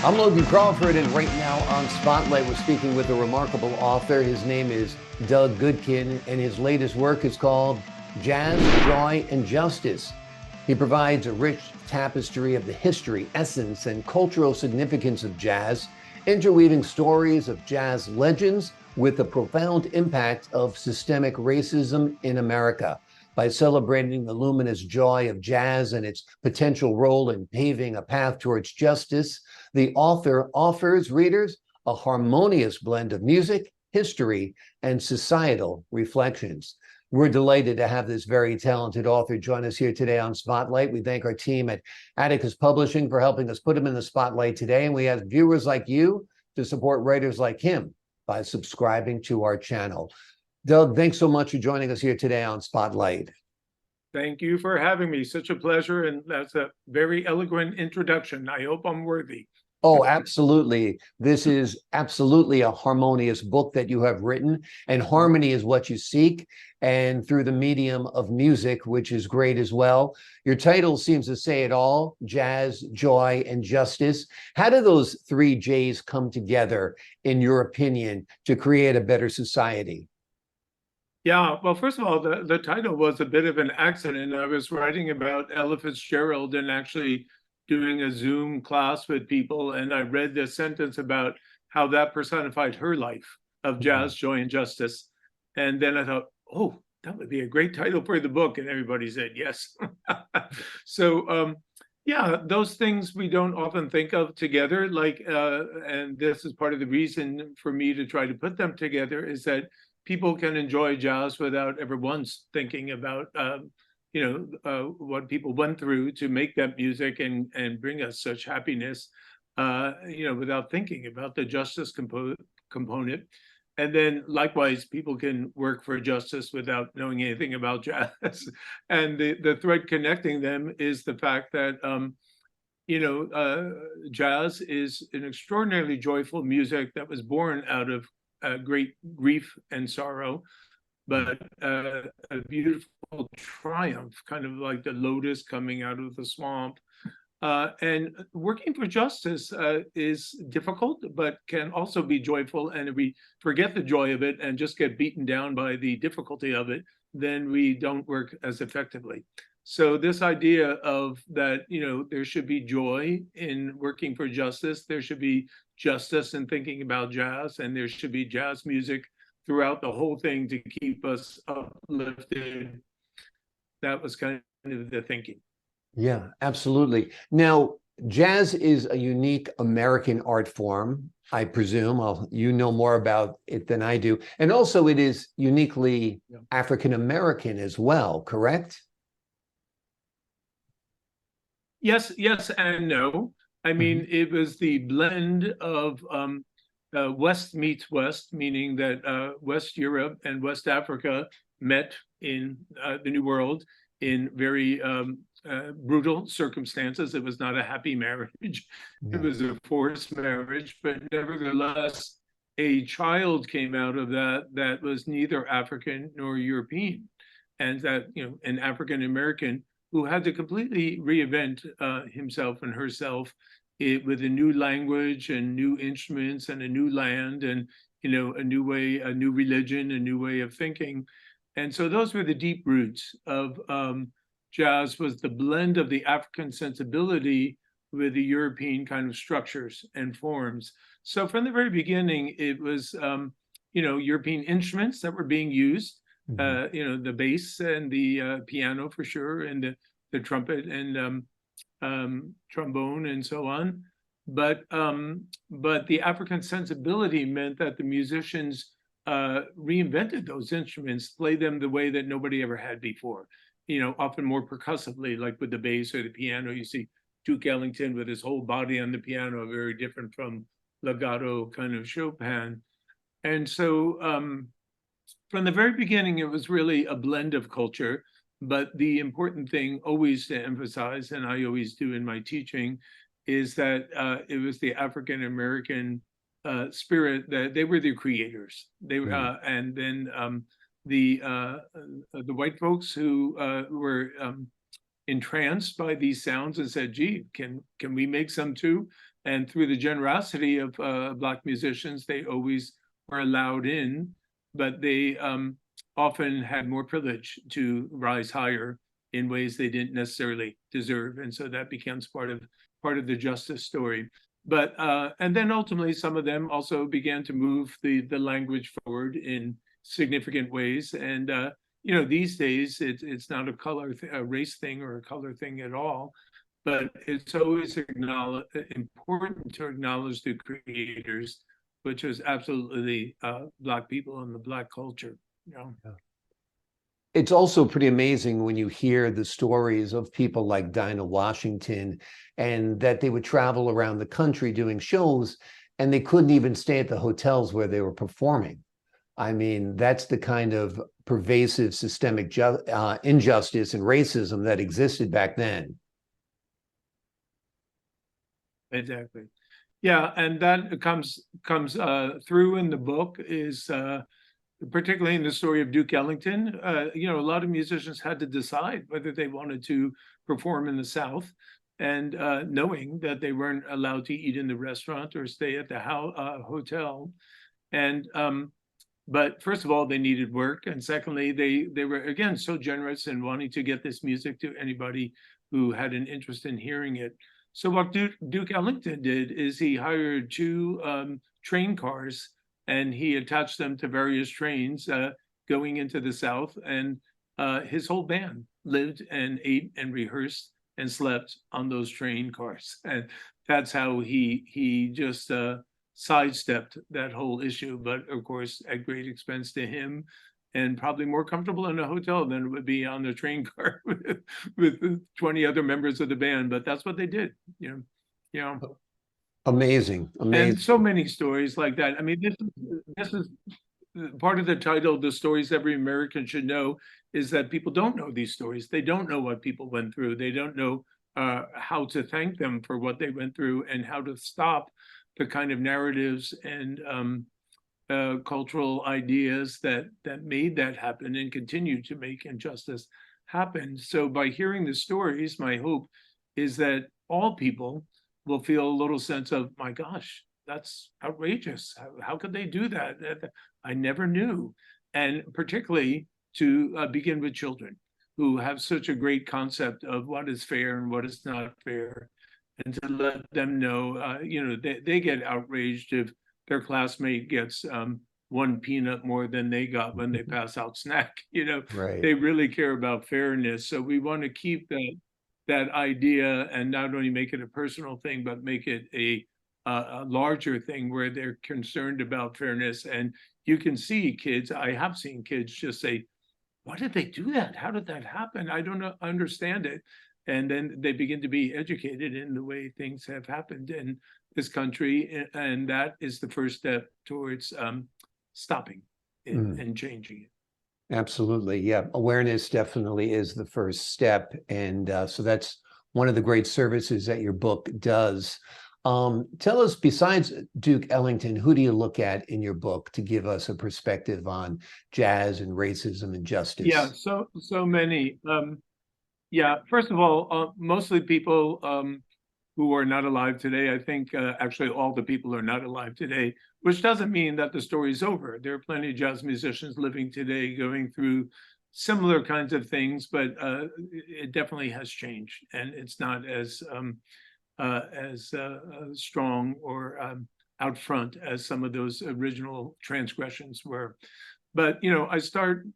I'm Logan Crawford, and right now on Spotlight, we're speaking with a remarkable author. His name is Doug Goodkin, and his latest work is called Jazz, Joy, and Justice. He provides a rich tapestry of the history, essence, and cultural significance of jazz, interweaving stories of jazz legends with the profound impact of systemic racism in America. By celebrating the luminous joy of jazz and its potential role in paving a path towards justice, the author offers readers a harmonious blend of music, history, and societal reflections. We're delighted to have this very talented author join us here today on Spotlight. We thank our team at Atticus Publishing for helping us put him in the spotlight today. And we ask viewers like you to support writers like him by subscribing to our channel. Doug, thanks so much for joining us here today on Spotlight. Thank you for having me. Such a pleasure. And that's a very eloquent introduction. I hope I'm worthy. Oh, absolutely. This is absolutely a harmonious book that you have written, and harmony is what you seek, and through the medium of music, which is great as well. Your title seems to say it all: jazz, joy, and justice. How do those three J's come together, in your opinion, to create a better society? Yeah, well, first of all, the title was a bit of an accident. I was writing about Ella Fitzgerald and actually doing a Zoom class with people, and I read this sentence about how that personified her life of jazz, joy, and justice. And then I thought, oh, that would be a great title for the book. And everybody said yes. So, yeah, those things we don't often think of together. And this is part of the reason for me to try to put them together, is that people can enjoy jazz without ever once thinking about what people went through to make that music and bring us such happiness, without thinking about the justice component. And then likewise, people can work for justice without knowing anything about jazz. And the thread connecting them is the fact that, jazz is an extraordinarily joyful music that was born out of great grief and sorrow, but a beautiful triumph, kind of like the lotus coming out of the swamp. And working for justice is difficult, but can also be joyful. And if we forget the joy of it and just get beaten down by the difficulty of it, then we don't work as effectively. So this idea of that, there should be joy in working for justice, there should be justice in thinking about jazz, and there should be jazz music throughout the whole thing to keep us uplifted. That was kind of the thinking. Yeah, absolutely. Now, jazz is a unique American art form, I presume. You know more about it than I do. And also it is uniquely African American as well, correct? Yes and no. I mean, it was the blend of West meets West, meaning that West Europe and West Africa met in the New World in very brutal circumstances. It was not a happy marriage. It was a forced marriage, but nevertheless, a child came out of that was neither African nor European, and that, an African American who had to completely reinvent himself and herself with a new language and new instruments and a new land and, a new way, a new religion, a new way of thinking. And so those were the deep roots of jazz, was the blend of the African sensibility with the European kind of structures and forms. So from the very beginning, it was, European instruments that were being used, the bass and the piano for sure, and the trumpet and trombone and so on. But the African sensibility meant that the musicians reinvented those instruments, played them the way that nobody ever had before, often more percussively, like with the bass or the piano. You see Duke Ellington with his whole body on the piano, very different from legato kind of Chopin. And so from the very beginning, it was really a blend of culture. But the important thing always to emphasize, and I always do in my teaching, is that it was the African American spirit that they were the creators. They and then the white folks who were entranced by these sounds and said, "Gee, can we make some too?" And through the generosity of Black musicians, they always were allowed in, but they often had more privilege to rise higher in ways they didn't necessarily deserve. And so that becomes part of the justice story. But and then ultimately, some of them also began to move the language forward in significant ways. And these days it's not a race thing or a color thing at all, but it's always important to acknowledge the creators, which was absolutely Black people and the Black culture. Yeah. It's also pretty amazing when you hear the stories of people like Dinah Washington, and that they would travel around the country doing shows, and they couldn't even stay at the hotels where they were performing. I mean, that's the kind of pervasive systemic injustice and racism that existed back then. Exactly. Yeah, and that comes through in the book, is particularly in the story of Duke Ellington. A lot of musicians had to decide whether they wanted to perform in the South, and knowing that they weren't allowed to eat in the restaurant or stay at the hotel. And but first of all, they needed work, and secondly, they were again so generous in wanting to get this music to anybody who had an interest in hearing it. So what Duke Ellington did is he hired two train cars, and he attached them to various trains going into the South, and his whole band lived and ate and rehearsed and slept on those train cars. And that's how he just sidestepped that whole issue, but of course at great expense to him, and probably more comfortable in a hotel than it would be on the train car with 20 other members of the band. But that's what they did. Amazing. And so many stories like that. I mean, this is part of the title, The Stories Every American Should Know, is that people don't know these stories. They don't know what people went through. They don't know how to thank them for what they went through, and how to stop the kind of narratives and cultural ideas that made that happen and continue to make injustice happen. So by hearing the stories, my hope is that all people will feel a little sense of, my gosh, that's outrageous. How could they do that? I never knew. And particularly to begin with children, who have such a great concept of what is fair and what is not fair, and to let them know, they get outraged if their classmate gets one peanut more than they got when they pass out snack. Right. They really care about fairness. So we want to keep that idea, and not only make it a personal thing, but make it a larger thing where they're concerned about fairness. And you can see kids, I have seen kids just say, why did they do that? How did that happen? I don't understand it. And then they begin to be educated in the way things have happened in this country. And that is the first step towards stopping it and changing it. Absolutely. Yeah. Awareness definitely is the first step. And so that's one of the great services that your book does. Tell us, besides Duke Ellington, who do you look at in your book to give us a perspective on jazz and racism and justice? Yeah, so many. First of all, mostly people who are not alive today. I think actually all the people are not alive today, which doesn't mean that the story's over. There are plenty of jazz musicians living today going through similar kinds of things, but it definitely has changed, and it's not as strong or out front as some of those original transgressions were. But I start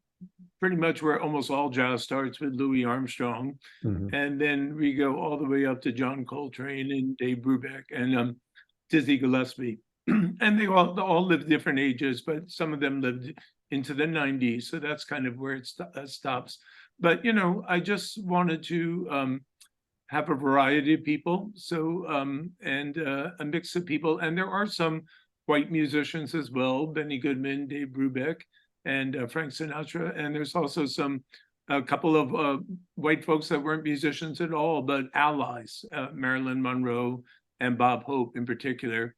pretty much where almost all jazz starts, with Louis Armstrong, and then we go all the way up to John Coltrane and Dave Brubeck and Dizzy Gillespie, and they all lived different ages, but some of them lived into the 90s, so that's kind of where it stops. But I just wanted to have a variety of people, so and a mix of people, and there are some white musicians as well: Benny Goodman, Dave Brubeck, and Frank Sinatra. And there's also a couple of white folks that weren't musicians at all, but allies, Marilyn Monroe and Bob Hope in particular.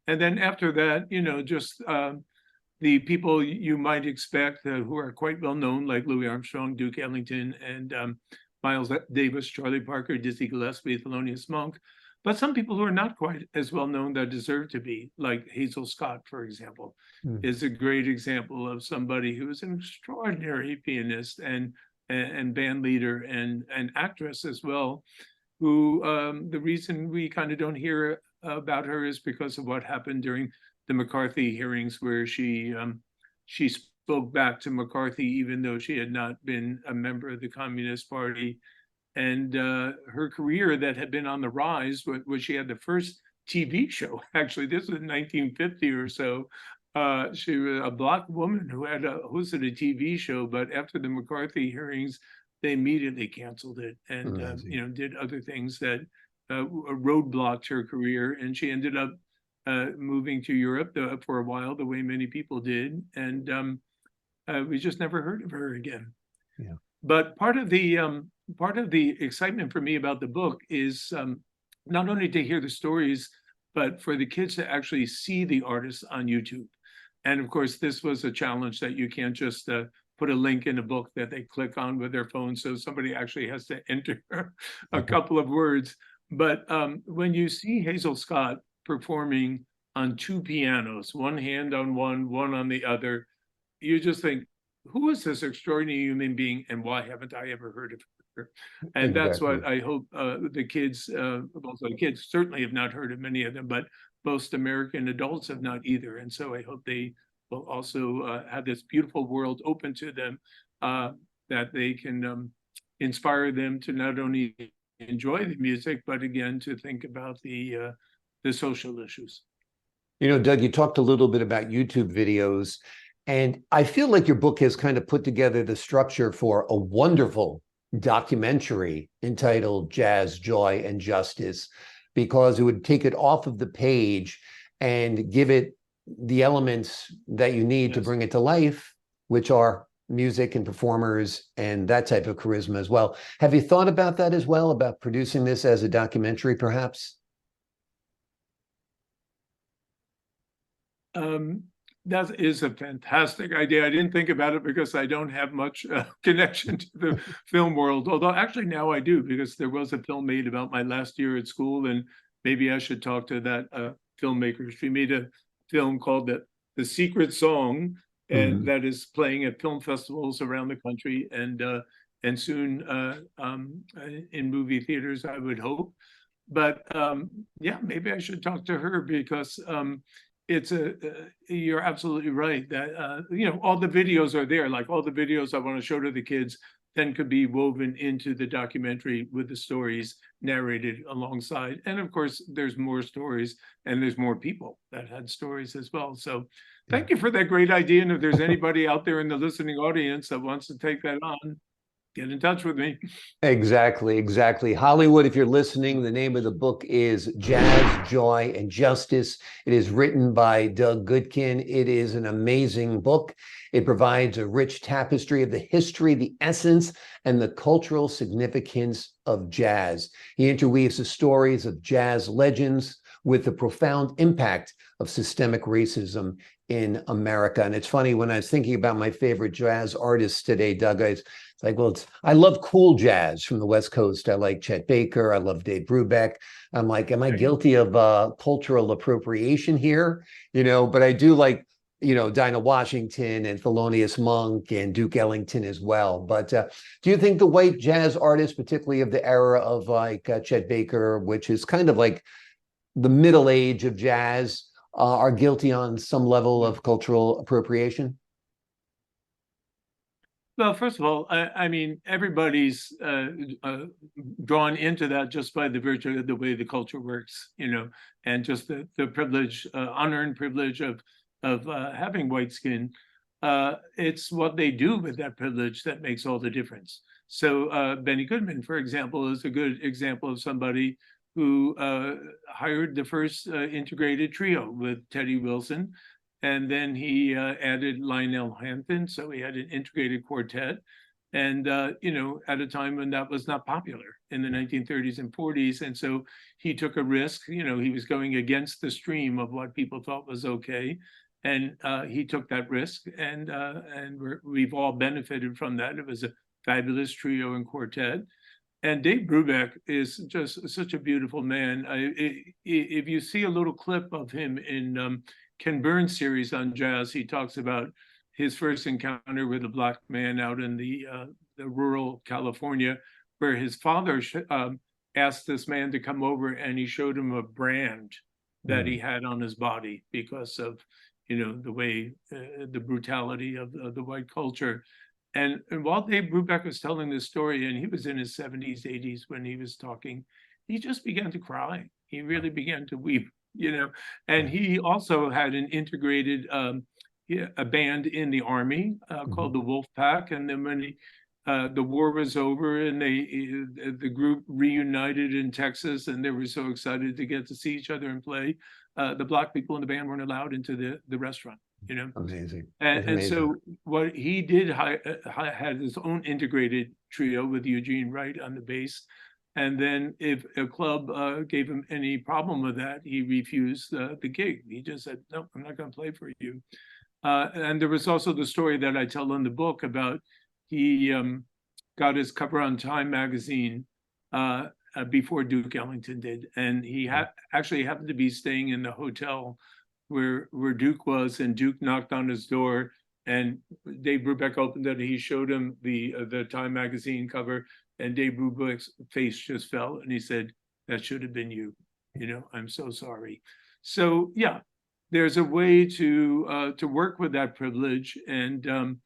And then after that, just the people you might expect who are quite well known, like Louis Armstrong, Duke Ellington, and Miles Davis, Charlie Parker, Dizzy Gillespie, Thelonious Monk. but some people who are not quite as well known that deserve to be, like Hazel Scott, for example, is a great example of somebody who is an extraordinary pianist and band leader and actress as well, who the reason we kind of don't hear about her is because of what happened during the McCarthy hearings, where she spoke back to McCarthy even though she had not been a member of the Communist Party. And her career that had been on the rise was she had the first TV show. Actually, this was in 1950 or so. She was a Black woman who had hosted a TV show, but after the McCarthy hearings, they immediately canceled it and did other things that roadblocked her career. And she ended up moving to Europe for a while, the way many people did, and we just never heard of her again. Yeah. But part of the excitement for me about the book is not only to hear the stories, but for the kids to actually see the artists on YouTube. And of course, this was a challenge that you can't just put a link in a book that they click on with their phone. So somebody actually has to enter a couple of words. But when you see Hazel Scott performing on two pianos, one hand on one on the other, you just think, who is this extraordinary human being and why haven't I ever heard of her? And that's what I hope the kids, both the kids certainly have not heard of many of them, but most American adults have not either. And so I hope they will also have this beautiful world open to them, that they can inspire them to not only enjoy the music, but again, to think about the social issues. You know, Doug, you talked a little bit about YouTube videos, and I feel like your book has kind of put together the structure for a wonderful documentary entitled Jazz, Joy, and Justice, because it would take it off of the page and give it the elements that you need to bring it to life, which are music and performers and that type of charisma as well. Have you thought about that as well, about producing this as a documentary, perhaps? That is a fantastic idea. I didn't think about it because I don't have much connection to the film world, although actually now I do, because there was a film made about my last year at school, and maybe I should talk to that filmmaker. She made a film called The Secret Song, and that is playing at film festivals around the country, and soon in movie theaters, I would hope. But yeah, maybe I should talk to her, because it's you're absolutely right that all the videos are there, like all the videos I want to show to the kids then could be woven into the documentary with the stories narrated alongside. And of course, there's more stories and there's more people that had stories as well. So thank you for that great idea. And if there's anybody out there in the listening audience that wants to take that on, get in touch with me. Exactly, exactly. Hollywood, if you're listening, the name of the book is Jazz, Joy, and Justice. It is written by Doug Goodkin. It is an amazing book. It provides a rich tapestry of the history, the essence, and the cultural significance of jazz. He interweaves the stories of jazz legends with the profound impact of systemic racism in America. And it's funny, when I was thinking about my favorite jazz artists today, Doug, it's like, well, I love cool jazz from the West Coast. I like Chet Baker. I love Dave Brubeck. I'm like, am I guilty of cultural appropriation here? But I do like, Dinah Washington and Thelonious Monk and Duke Ellington as well. But do you think the white jazz artists, particularly of the era of like Chet Baker, which is kind of like the middle age of jazz, are guilty on some level of cultural appropriation? Well, first of all, I mean, everybody's drawn into that just by the virtue of the way the culture works, and just the privilege, unearned privilege of having white skin. It's what they do with that privilege that makes all the difference. So Benny Goodman, for example, is a good example of somebody who hired the first integrated trio with Teddy Wilson. And then he added Lionel Hampton, so he had an integrated quartet. And, at a time when that was not popular in the 1930s and 40s. And so he took a risk, he was going against the stream of what people thought was okay. And he took that risk, and we've all benefited from that. It was a fabulous trio and quartet. And Dave Brubeck is just such a beautiful man. If you see a little clip of him in Ken Burns' series on jazz, he talks about his first encounter with a black man out in the rural California, where his father asked this man to come over, and he showed him a brand that he had on his body because of, the way, the brutality of the white culture. And while Dave Brubeck was telling this story, and he was in his 70s, 80s when he was talking, he just began to cry. He really began to weep, And he also had an integrated a band in the army called the Wolf Pack. And then when the war was over and the group reunited in Texas, and they were so excited to get to see each other and play, the black people in the band weren't allowed into the restaurant. Amazing. And so what he did had his own integrated trio with Eugene Wright on the bass. And then if a club gave him any problem with that, he refused the gig. He just said, no, I'm not going to play for you. And there was also the story that I tell in the book about he got his cover on Time magazine before Duke Ellington did. And he actually happened to be staying in the hotel where Duke was, and Duke knocked on his door, and Dave Brubeck opened it. He showed him the Time magazine cover, and Dave Brubeck's face just fell, and he said, "That should have been you. I'm so sorry." So yeah, there's a way to work with that privilege and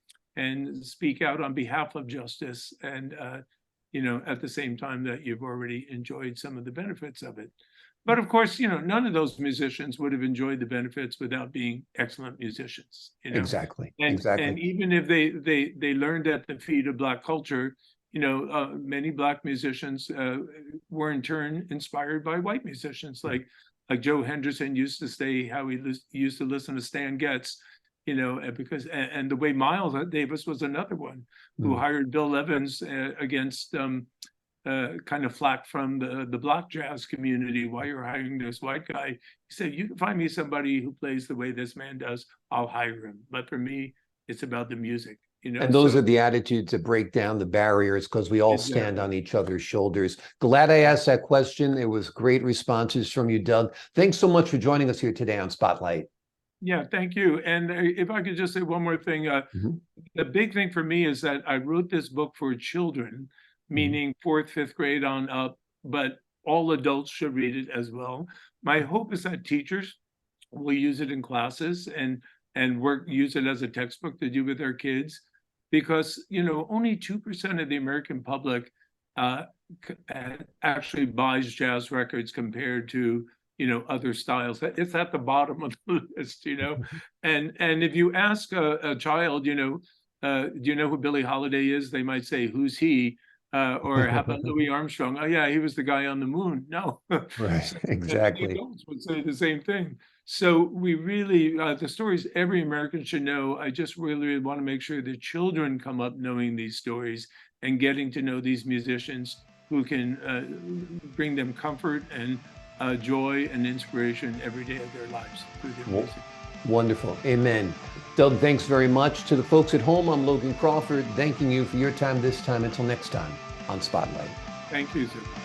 speak out on behalf of justice, and at the same time that you've already enjoyed some of the benefits of it. But of course, none of those musicians would have enjoyed the benefits without being excellent musicians. Exactly. And exactly. Even if they learned at the feet of Black culture, many Black musicians were in turn inspired by white musicians, like Joe Henderson used to say how he used to listen to Stan Getz, because and the way Miles Davis was another one who hired Bill Evans against kind of flack from the Black jazz community. Why you're hiring this white guy? He said, you can find me somebody who plays the way this man does, I'll hire him. But for me, it's about the music. And those are the attitudes that break down the barriers, because we all stand on each other's shoulders. Glad I asked that question. It was great responses from you, Doug. Thanks so much for joining us here today on Spotlight. Yeah, thank you. And if I could just say one more thing, the big thing for me is that I wrote this book for children, meaning 4th, 5th grade on up, but all adults should read it as well. My hope is that teachers will use it in classes and use it as a textbook to do with their kids, because only 2% of the American public actually buys jazz records compared to other styles. It's at the bottom of the list, and if you ask a child, do you know who Billie Holiday is? They might say, who's he? Or how about Louis Armstrong? Oh yeah, he was the guy on the moon. No, right, exactly. Adults would say the same thing. So we really, the stories every American should know. I just really want to make sure that children come up knowing these stories and getting to know these musicians who can bring them comfort and joy and inspiration every day of their lives through their music. Wonderful. Amen. Doug, thanks very much. To the folks at home, I'm Logan Crawford, thanking you for your time this time. Until next time on Spotlight. Thank you, sir.